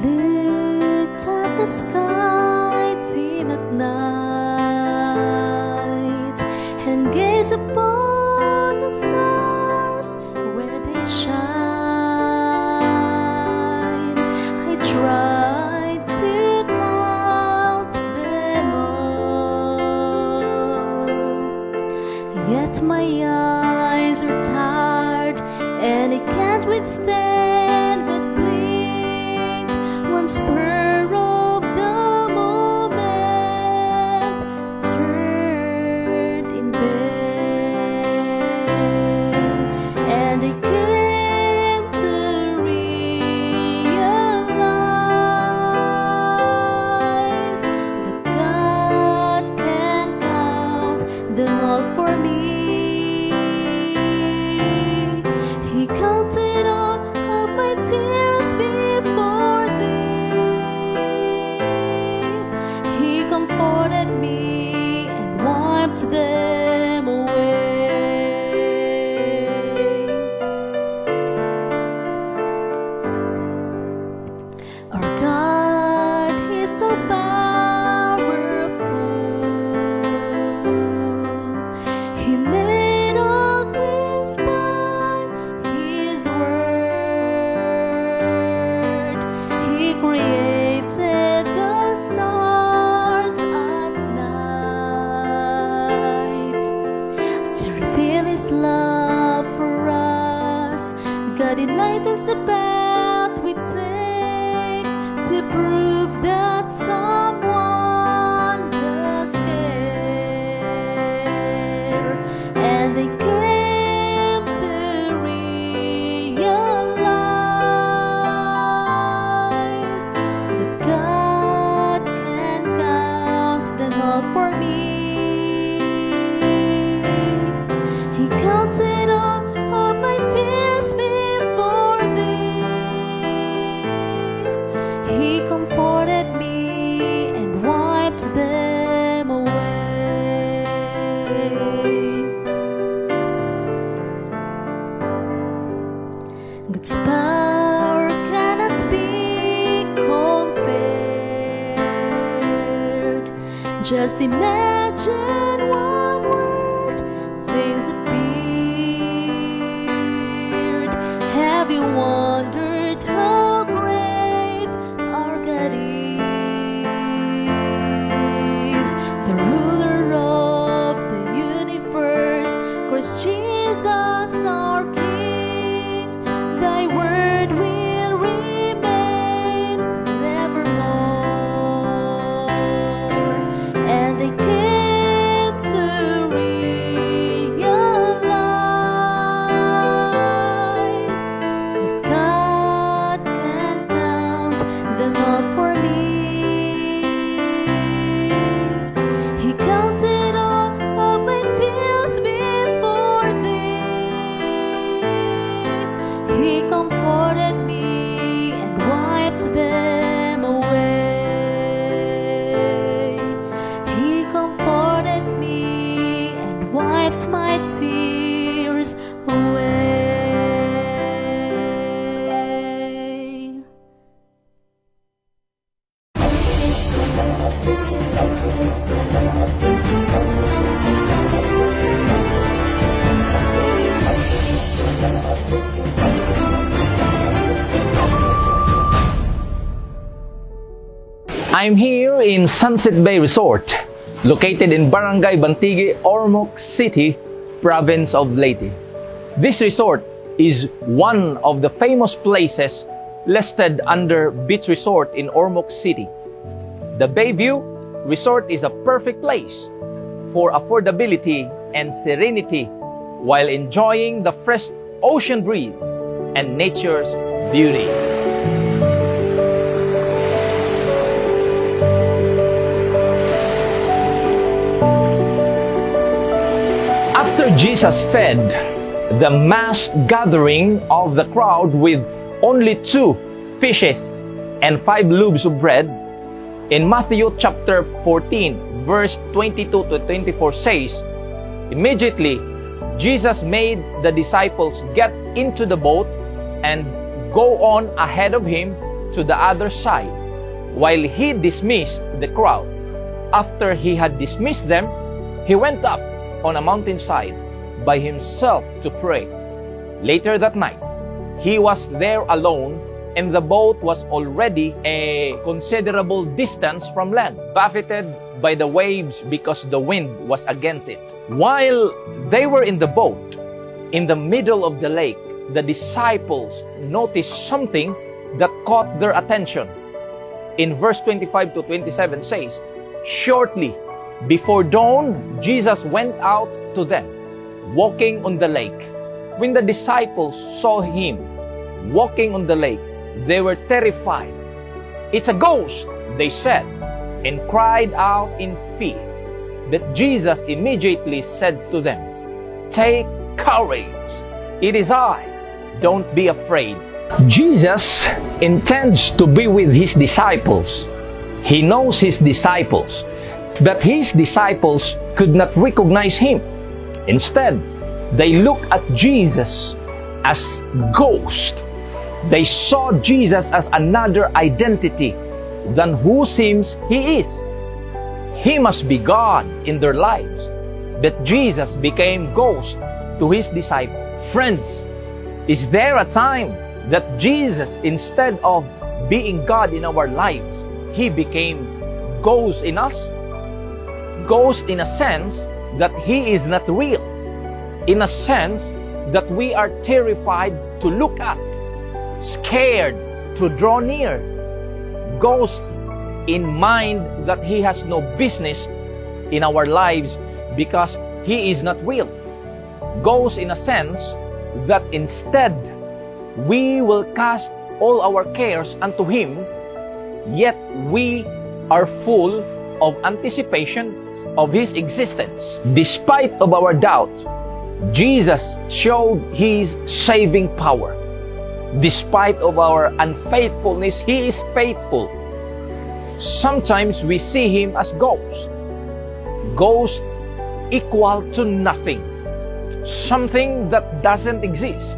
looked at the sky dim at night and gazed upon the stars where they shine. I tried to count them all, yet my eyes are tired and I can't withstand but blink one spur of the moment turned in vain, and I came to realize that God can count them all for me. He counted all of my tears before thee. He comforted me and wiped them away. Our God is so powerful. He made all things by His word. He created the stars at night to reveal His love for us. God enlightens the path we take to prove that someone does care, and I came to realize that God can count them all for me. He counted all of my tears before thee. He comforted me and wiped them away. God's power cannot be compared. Just imagine one word, things appeared. Have you wondered how great our God is? The ruler of the universe, Christ Jesus our King. Thy word will remain forevermore, and I came to realize that God can count them all for me. He counted all of my tears before thee. He comforted me and wiped them away. He comforted me and wiped my tears away. I'm here in Sunset Bay Resort, located in Barangay Bantige, Ormoc City, province of Leyte. This resort is one of the famous places listed under Beach Resort in Ormoc City. The Bayview Resort is a perfect place for affordability and serenity while enjoying the fresh ocean breeze and nature's beauty. After Jesus fed the mass gathering of the crowd with only 2 fishes and 5 loaves of bread, in Matthew chapter 14, verse 22 to 24 says, immediately Jesus made the disciples get into the boat and go on ahead of him to the other side while he dismissed the crowd. After he had dismissed them, he went up on a mountainside by himself to pray. Later that night, he was there alone, and the boat was already a considerable distance from land, buffeted by the waves because the wind was against it. While they were in the boat, in the middle of the lake, the disciples noticed something that caught their attention. In verse 25 to 27 says, "Shortly before dawn, Jesus went out to them, walking on the lake. When the disciples saw him walking on the lake, they were terrified. 'It's a ghost,' they said, and cried out in fear. But Jesus immediately said to them, 'Take courage, it is I. Don't be afraid.'" Jesus intends to be with his disciples. He knows his disciples, but his disciples could not recognize him. Instead, they look at Jesus as ghost. They saw Jesus as another identity than who seems he is. He must be God in their lives, but Jesus became ghost to his disciples. Friends, is there a time that Jesus, instead of being God in our lives, he became ghost in us? Ghost in a sense that he is not real, in a sense that we are terrified to look at, scared to draw near. Ghost in mind that he has no business in our lives because he is not real. Ghost in a sense that instead we will cast all our cares unto him, yet we are full of anticipation of his existence. Despite of our doubt, Jesus showed his saving power. Despite of our unfaithfulness, he is faithful. Sometimes we see him as ghost. Ghost equal to nothing. Something that doesn't exist.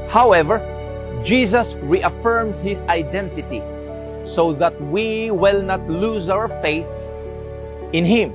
However, Jesus reaffirms his identity so that we will not lose our faith in him.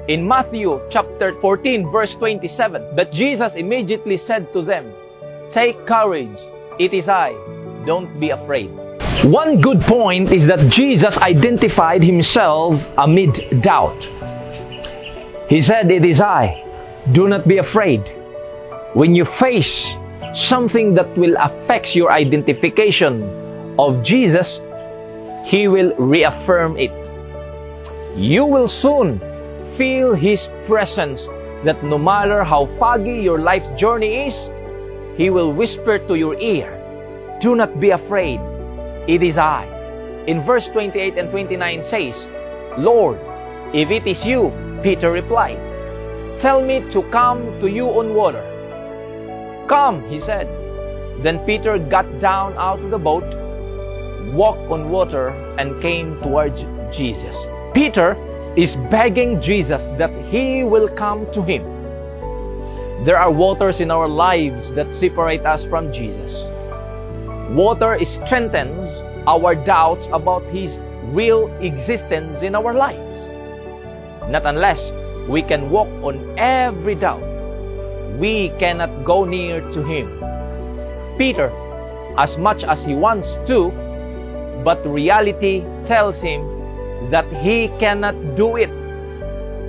In Matthew chapter 14 verse 27, "But Jesus immediately said to them, 'Take courage, it is I, don't be afraid.'" One good point is that Jesus identified himself amid doubt. He said, "It is I, do not be afraid." When you face something that will affect your identification of Jesus, he will reaffirm it. You will soon feel his presence, that no matter how foggy your life's journey is, he will whisper to your ear, "Do not be afraid, it is I." In verse 28 and 29 says, "Lord, if it is you," Peter replied, "tell me to come to you on water." "Come," he said. Then Peter got down out of the boat, walked on water, and came towards Jesus. Peter is begging Jesus that he will come to him. There are waters in our lives that separate us from Jesus. Water strengthens our doubts about his real existence in our lives. Not unless we can walk on every doubt, we cannot go near to him. Peter, as much as he wants to, but reality tells him that he cannot do it.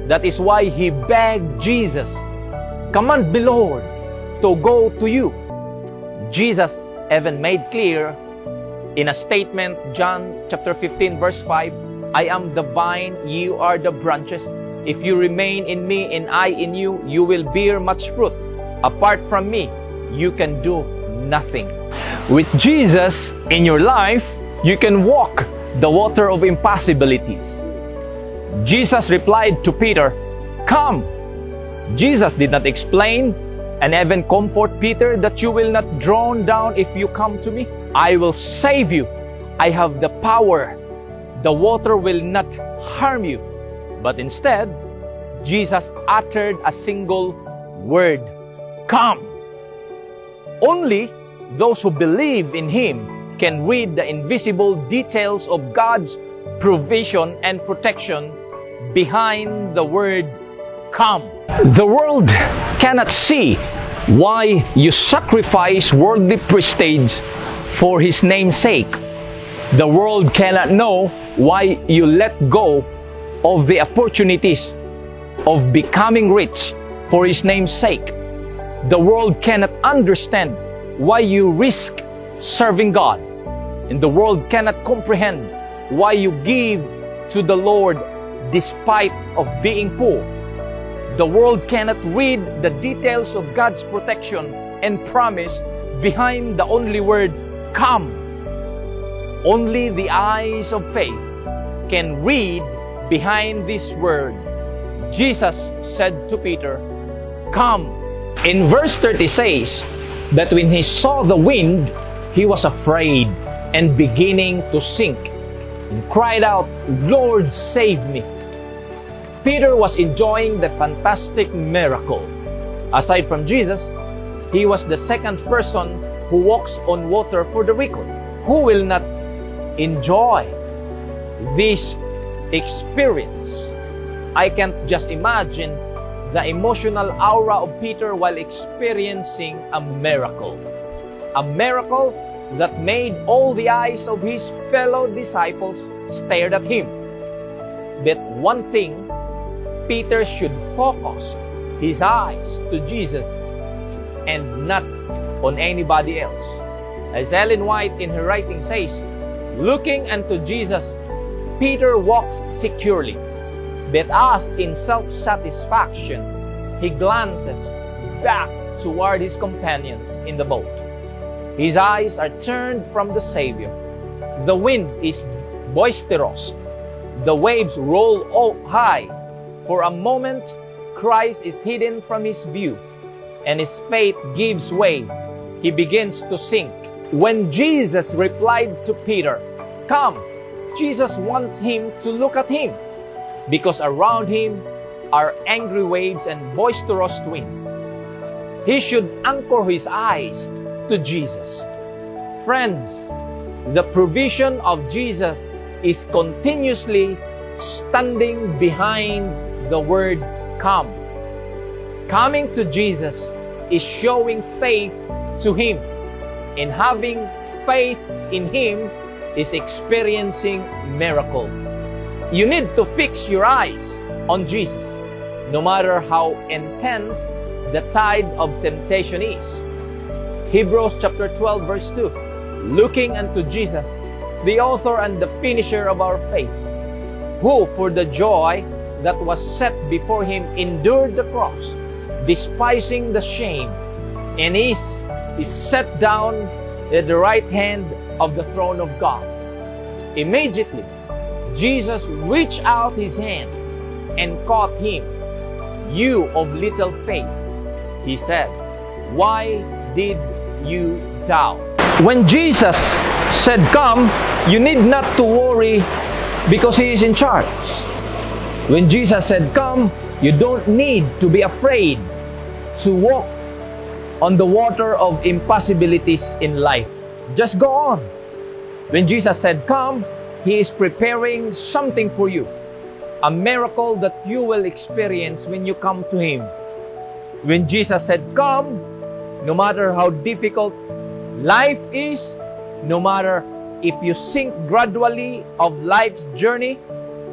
That is why he begged Jesus, "Command me, Lord, to go to you." Jesus even made clear in a statement, John chapter 15 verse 5, "I am the vine, you are the branches. If you remain in me and I in you, you will bear much fruit. Apart from me, you can do nothing." With Jesus in your life, you can walk the water of impossibilities. Jesus replied to Peter, "Come." Jesus did not explain and even comfort Peter that you will not drown down if you come to me. "I will save you. I have the power. The water will not harm you." But instead, Jesus uttered a single word, "Come." Only those who believe in him can read the invisible details of God's provision and protection behind the word come. The world cannot see why you sacrifice worldly prestige for His name's sake. The world cannot know why you let go of the opportunities of becoming rich for His name's sake. The world cannot understand why you risk serving God. And the world cannot comprehend why you give to the Lord despite of being poor. The world cannot read the details of God's protection and promise behind the only word, come. Only the eyes of faith can read behind this word. Jesus said to Peter, come. In verse 30 says that when he saw the wind, he was afraid and beginning to sink, and cried out, Lord, save me. Peter was enjoying the fantastic miracle. Aside from Jesus, he was the second person who walks on water for the record. Who will not enjoy this experience? I can't just imagine the emotional aura of Peter while experiencing a miracle. A miracle that made all the eyes of his fellow disciples stared at him. But one thing, Peter should focus his eyes to Jesus and not on anybody else. As Ellen White in her writing says, looking unto Jesus, Peter walks securely, but as in self-satisfaction, he glances back toward his companions in the boat. His eyes are turned from the Savior. The wind is boisterous. The waves roll high. For a moment, Christ is hidden from his view, and his faith gives way. He begins to sink. When Jesus replied to Peter, come, Jesus wants him to look at him, because around him are angry waves and boisterous wind. He should anchor his eyes to Jesus. Friends, the provision of Jesus is continuously standing behind the word come. Coming to Jesus is showing faith to Him, and having faith in Him is experiencing miracle. You need to fix your eyes on Jesus, no matter how intense the tide of temptation is. Hebrews chapter 12 verse 2, looking unto Jesus, the author and the finisher of our faith, who for the joy that was set before him endured the cross, despising the shame, and is set down at the right hand of the throne of God. Immediately, Jesus reached out his hand and caught him. You of little faith, he said, why did you doubt? When Jesus said, come, you need not to worry because He is in charge. When Jesus said, come, you don't need to be afraid to walk on the water of impossibilities in life. Just go on. When Jesus said, come, He is preparing something for you. A miracle that you will experience when you come to Him. When Jesus said, come, no matter how difficult life is, no matter if you sink gradually of life's journey,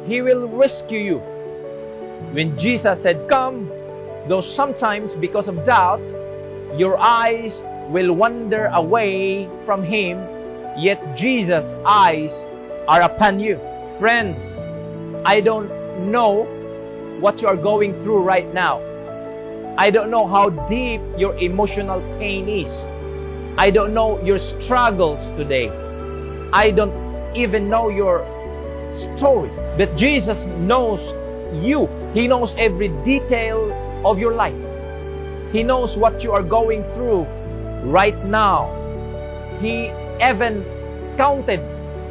He will rescue you. When Jesus said, come, though sometimes because of doubt, your eyes will wander away from Him, yet Jesus' eyes are upon you. Friends, I don't know what you are going through right now. I don't know how deep your emotional pain is. I don't know your struggles today. I don't even know your story. But Jesus knows you. He knows every detail of your life. He knows what you are going through right now. He even counted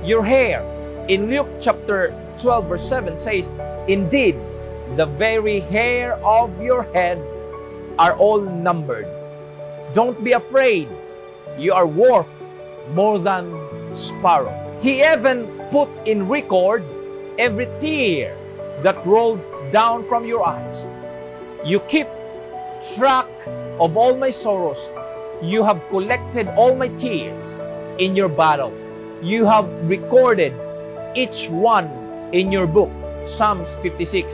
your hair. In Luke chapter 12 verse 7 says, indeed, the very hair of your head are all numbered. Don't be afraid. You are worth more than sparrow. He even put in record every tear that rolled down from your eyes. You keep track of all my sorrows. You have collected all my tears in your bottle. You have recorded each one in your book. Psalms 56,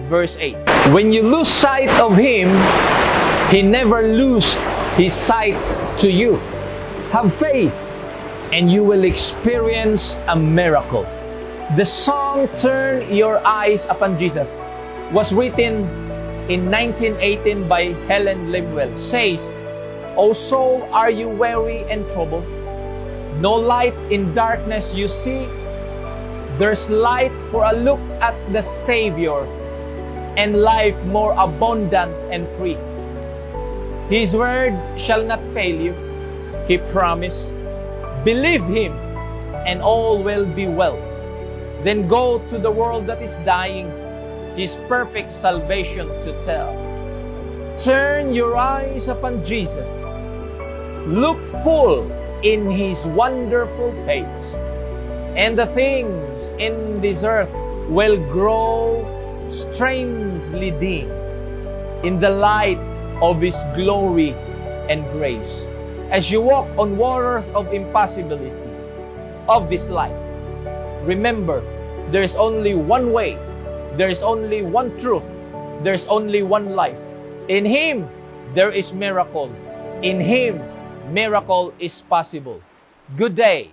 verse 8. When you lose sight of Him, He never loses His sight to you. Have faith, and you will experience a miracle. The song Turn Your Eyes Upon Jesus was written in 1918 by Helen Lemuel. Says, O soul, are you weary and troubled? No light in darkness you see? There's light for a look at the Savior, and life more abundant and free. His word shall not fail you. He promised. Believe Him, and all will be well. Then go to the world that is dying, His perfect salvation to tell. Turn your eyes upon Jesus. Look full in His wonderful face, and the things in this earth will grow strangely dim in the light of His glory and grace. As you walk on waters of impossibilities of this life, remember, there is only one way, there is only one truth, there is only one life. In Him, there is miracle. In Him, miracle is possible. Good day.